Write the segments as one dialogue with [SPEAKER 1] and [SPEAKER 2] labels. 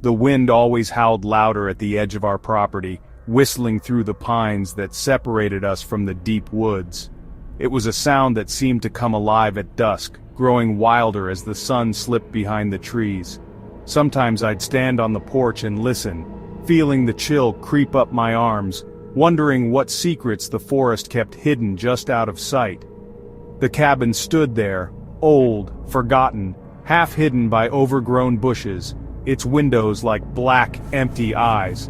[SPEAKER 1] The wind always howled louder at the edge of our property, whistling through the pines that separated us from the deep woods. It was a sound that seemed to come alive at dusk, growing wilder as the sun slipped behind the trees. Sometimes I'd stand on the porch and listen, feeling the chill creep up my arms, wondering what secrets the forest kept hidden just out of sight. The cabin stood there, old, forgotten, half hidden by overgrown bushes, its windows like black, empty eyes.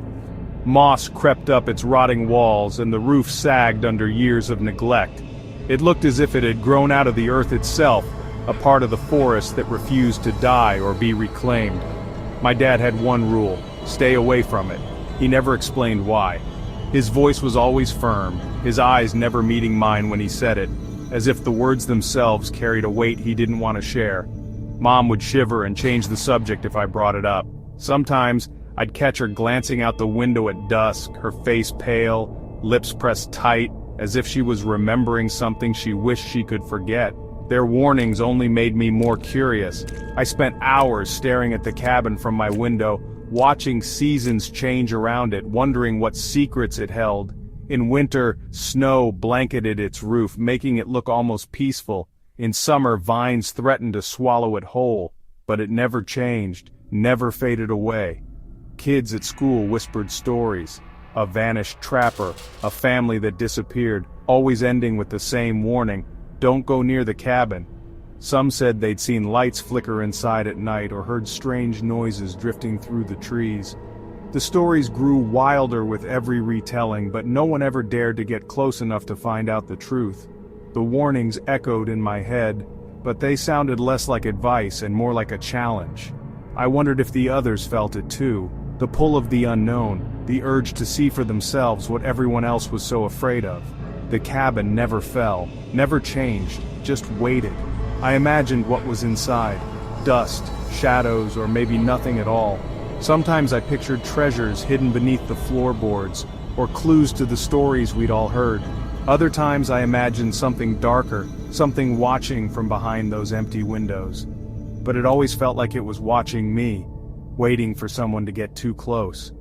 [SPEAKER 1] Moss crept up its rotting walls and the roof sagged under years of neglect. It looked as if it had grown out of the earth itself, a part of the forest that refused to die or be reclaimed. My dad had one rule: stay away from it. He never explained why. His voice was always firm, his eyes never meeting mine when he said it, as if the words themselves carried a weight he didn't want to share. Mom would shiver and change the subject if I brought it up. Sometimes, I'd catch her glancing out the window at dusk, her face pale, lips pressed tight, as if she was remembering something she wished she could forget. Their warnings only made me more curious. I spent hours staring at the cabin from my window, watching seasons change around it, wondering what secrets it held. In winter, snow blanketed its roof, making it look almost peaceful. In summer, vines threatened to swallow it whole, but it never changed, never faded away. Kids at school whispered stories. A vanished trapper, a family that disappeared, always ending with the same warning: don't go near the cabin. Some said they'd seen lights flicker inside at night or heard strange noises drifting through the trees. The stories grew wilder with every retelling, but no one ever dared to get close enough to find out the truth. The warnings echoed in my head, but they sounded less like advice and more like a challenge. I wondered if the others felt it too, the pull of the unknown, the urge to see for themselves what everyone else was so afraid of. The cabin never fell, never changed, just waited. I imagined what was inside: dust, shadows, or maybe nothing at all. Sometimes I pictured treasures hidden beneath the floorboards, or clues to the stories we'd all heard. Other times I imagined something darker, something watching from behind those empty windows. But it always felt like it was watching me, waiting for someone to get too close.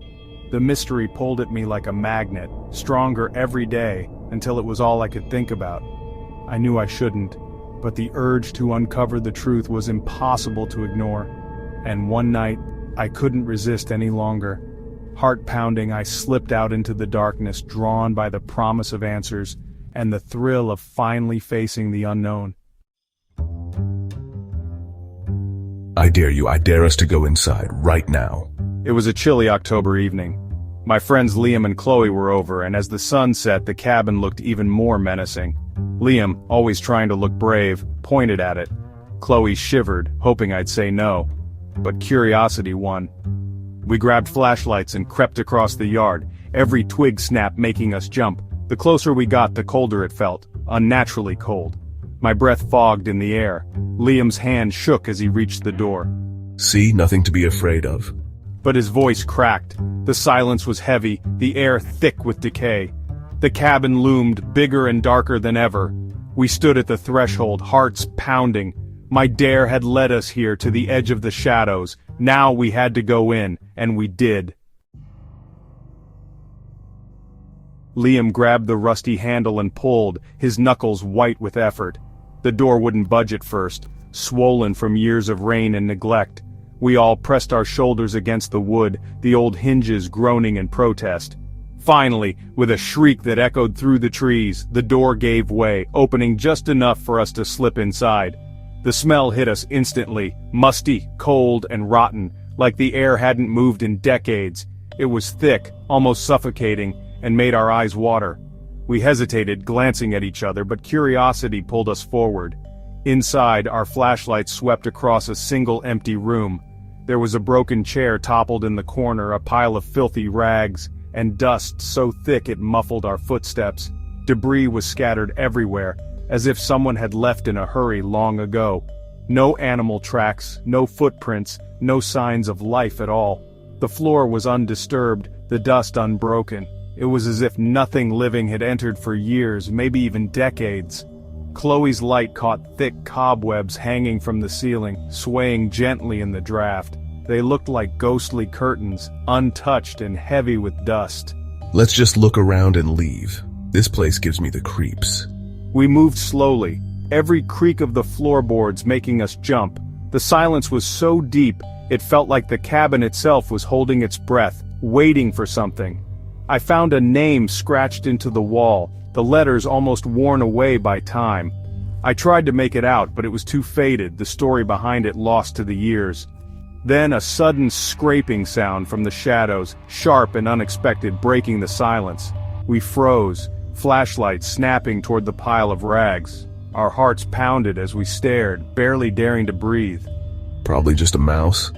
[SPEAKER 1] The mystery pulled at me like a magnet, stronger every day, until it was all I could think about. I knew I shouldn't, but the urge to uncover the truth was impossible to ignore. And one night, I couldn't resist any longer. Heart pounding, I slipped out into the darkness, drawn by the promise of answers, and the thrill of finally facing the unknown.
[SPEAKER 2] I dare us to go inside, right now.
[SPEAKER 1] It was a chilly October evening. My friends Liam and Chloe were over, and as the sun set, the cabin looked even more menacing. Liam, always trying to look brave, pointed at it. Chloe shivered, hoping I'd say no. But curiosity won. We grabbed flashlights and crept across the yard, every twig snap making us jump. The closer we got, the colder it felt, unnaturally cold. My breath fogged in the air. Liam's hand shook as he reached the door.
[SPEAKER 2] See, nothing to be afraid of.
[SPEAKER 1] But his voice cracked. The silence was heavy, the air thick with decay. The cabin loomed, bigger and darker than ever. We stood at the threshold, hearts pounding. My dare had led us here to the edge of the shadows. Now we had to go in, and we did. Liam grabbed the rusty handle and pulled, his knuckles white with effort. The door wouldn't budge at first, swollen from years of rain and neglect. We all pressed our shoulders against the wood, the old hinges groaning in protest. Finally, with a shriek that echoed through the trees, the door gave way, opening just enough for us to slip inside. The smell hit us instantly, musty, cold, and rotten, like the air hadn't moved in decades. It was thick, almost suffocating, and made our eyes water. We hesitated, glancing at each other, but curiosity pulled us forward. Inside, our flashlights swept across a single empty room. There was a broken chair toppled in the corner, a pile of filthy rags, and dust so thick it muffled our footsteps. Debris was scattered everywhere, as if someone had left in a hurry long ago. No animal tracks, no footprints, no signs of life at all. The floor was undisturbed, the dust unbroken. It was as if nothing living had entered for years, maybe even decades. Chloe's light caught thick cobwebs hanging from the ceiling, swaying gently in the draft. They looked like ghostly curtains, untouched and heavy with dust.
[SPEAKER 2] Let's just look around and leave. This place gives me the creeps.
[SPEAKER 1] We moved slowly, every creak of the floorboards making us jump. The silence was so deep, it felt like the cabin itself was holding its breath, waiting for something. I found a name scratched into the wall, the letters almost worn away by time. I tried to make it out, but it was too faded, the story behind it lost to the years. Then a sudden scraping sound from the shadows, sharp and unexpected, breaking the silence. We froze, flashlights snapping toward the pile of rags. Our hearts pounded as we stared, barely daring to breathe.
[SPEAKER 2] Probably just a mouse.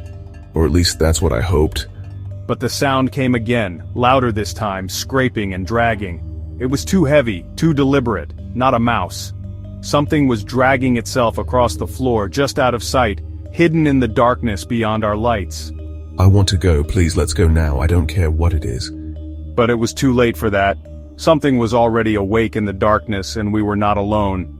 [SPEAKER 2] Or at least that's what I hoped.
[SPEAKER 1] But the sound came again, louder this time, scraping and dragging. It was too heavy, too deliberate, not a mouse. Something was dragging itself across the floor, just out of sight, hidden in the darkness beyond our lights.
[SPEAKER 2] I want to go, please let's go now, I don't care what it is.
[SPEAKER 1] But it was too late for that. Something was already awake in the darkness, and we were not alone.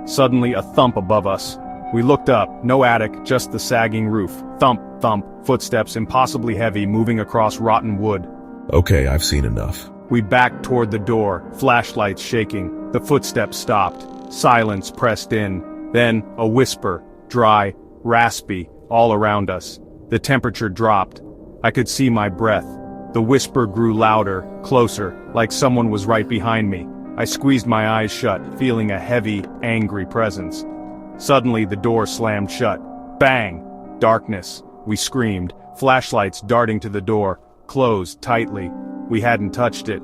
[SPEAKER 1] Suddenly a thump above us. We looked up, no attic, just the sagging roof. Thump, thump, footsteps impossibly heavy moving across rotten wood.
[SPEAKER 2] Okay, I've seen enough.
[SPEAKER 1] We backed toward the door, flashlights shaking. The footsteps stopped. Silence pressed in. Then, a whisper, dry, raspy, all around us. The temperature dropped. I could see my breath. The whisper grew louder, closer, like someone was right behind me. I squeezed my eyes shut, feeling a heavy, angry presence. Suddenly the door slammed shut. Bang! Darkness. We screamed, flashlights darting to the door, closed tightly. We hadn't touched it.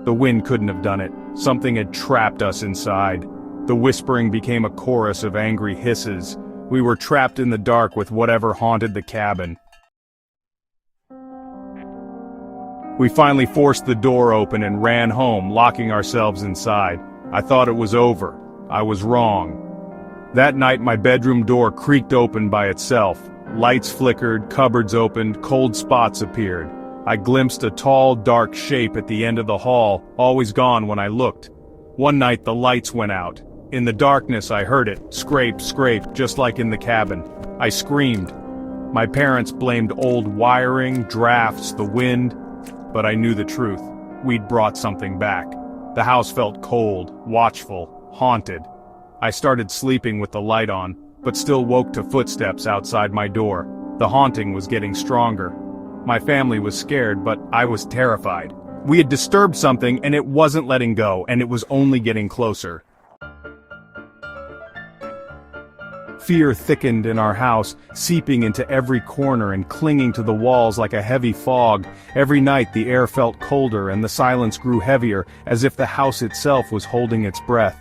[SPEAKER 1] The wind couldn't have done it. Something had trapped us inside. The whispering became a chorus of angry hisses. We were trapped in the dark with whatever haunted the cabin. We finally forced the door open and ran home, locking ourselves inside. I thought it was over. I was wrong. That night my bedroom door creaked open by itself. Lights flickered, cupboards opened, cold spots appeared. I glimpsed a tall, dark shape at the end of the hall, always gone when I looked. One night the lights went out. In the darkness I heard it, scrape, scrape, just like in the cabin. I screamed. My parents blamed old wiring, drafts, the wind, but I knew the truth. We'd brought something back. The house felt cold, watchful, haunted. I started sleeping with the light on, but still woke to footsteps outside my door. The haunting was getting stronger. My family was scared, but I was terrified. We had disturbed something, and it wasn't letting go, and it was only getting closer. Fear thickened in our house, seeping into every corner and clinging to the walls like a heavy fog. Every night the air felt colder and the silence grew heavier, as if the house itself was holding its breath.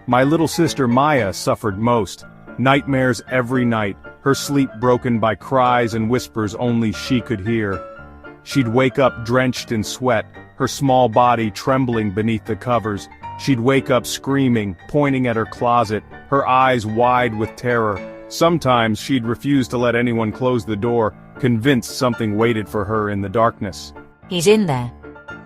[SPEAKER 1] My little sister Maya suffered most. Nightmares every night, her sleep broken by cries and whispers only she could hear. She'd wake up drenched in sweat, her small body trembling beneath the covers. She'd wake up screaming, pointing at her closet, her eyes wide with terror. Sometimes she'd refuse to let anyone close the door, convinced something waited for her in the darkness.
[SPEAKER 3] He's in there.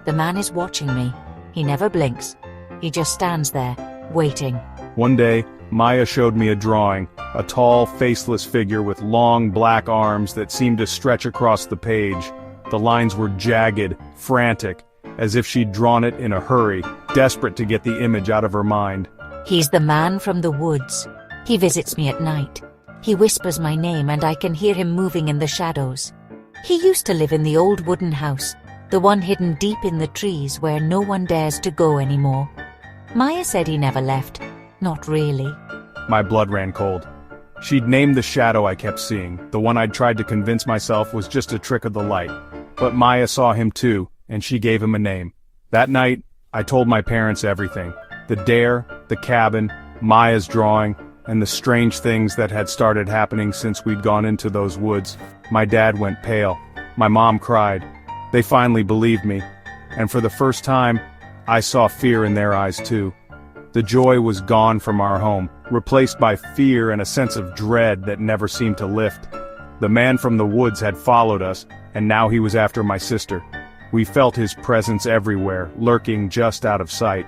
[SPEAKER 3] The man is watching me. He never blinks. He just stands there, waiting.
[SPEAKER 1] One day, Maya showed me a drawing, a tall, faceless figure with long black arms that seemed to stretch across the page. The lines were jagged, frantic, as if she'd drawn it in a hurry, desperate to get the image out of her mind.
[SPEAKER 3] He's the man from the woods. He visits me at night. He whispers my name and I can hear him moving in the shadows. He used to live in the old wooden house, the one hidden deep in the trees where no one dares to go anymore. Maya said he never left. Not really.
[SPEAKER 1] My blood ran cold. She'd named the shadow I kept seeing, the one I'd tried to convince myself was just a trick of the light. But Maya saw him too, and she gave him a name. That night, I told my parents everything. The dare, the cabin, Maya's drawing, and the strange things that had started happening since we'd gone into those woods. My dad went pale. My mom cried. They finally believed me. And for the first time, I saw fear in their eyes too. The joy was gone from our home, replaced by fear and a sense of dread that never seemed to lift. The man from the woods had followed us, and now he was after my sister. We felt his presence everywhere, lurking just out of sight.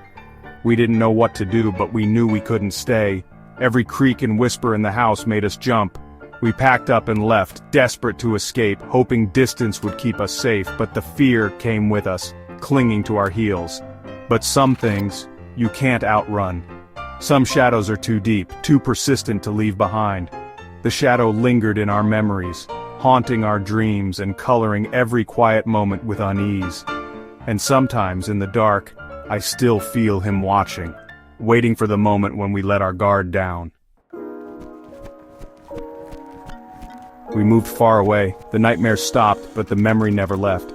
[SPEAKER 1] We didn't know what to do, but we knew we couldn't stay. Every creak and whisper in the house made us jump. We packed up and left, desperate to escape, hoping distance would keep us safe, but the fear came with us, clinging to our heels. But some things, you can't outrun. Some shadows are too deep, too persistent to leave behind. The shadow lingered in our memories, haunting our dreams and coloring every quiet moment with unease. And sometimes, in the dark, I still feel him watching, waiting for the moment when we let our guard down. We moved far away, the nightmare stopped, but the memory never left.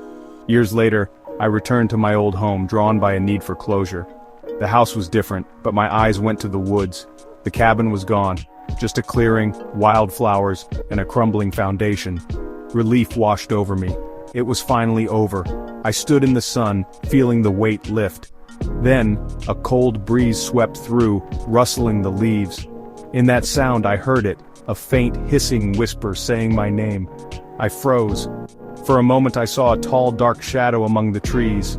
[SPEAKER 1] Years later, I returned to my old home, drawn by a need for closure. The house was different, but my eyes went to the woods. The cabin was gone, just a clearing, wildflowers, and a crumbling foundation. Relief washed over me. It was finally over. I stood in the sun, feeling the weight lift. Then, a cold breeze swept through, rustling the leaves. In that sound I heard it, a faint hissing whisper saying my name. I froze. For a moment I saw a tall dark shadow among the trees.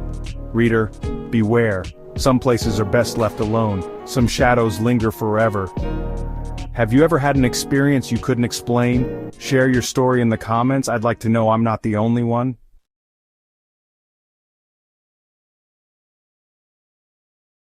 [SPEAKER 1] Reader, beware. Some places are best left alone. Some shadows linger forever. Have you ever had an experience you couldn't explain? Share your story in the comments. I'd like to know I'm not the only one.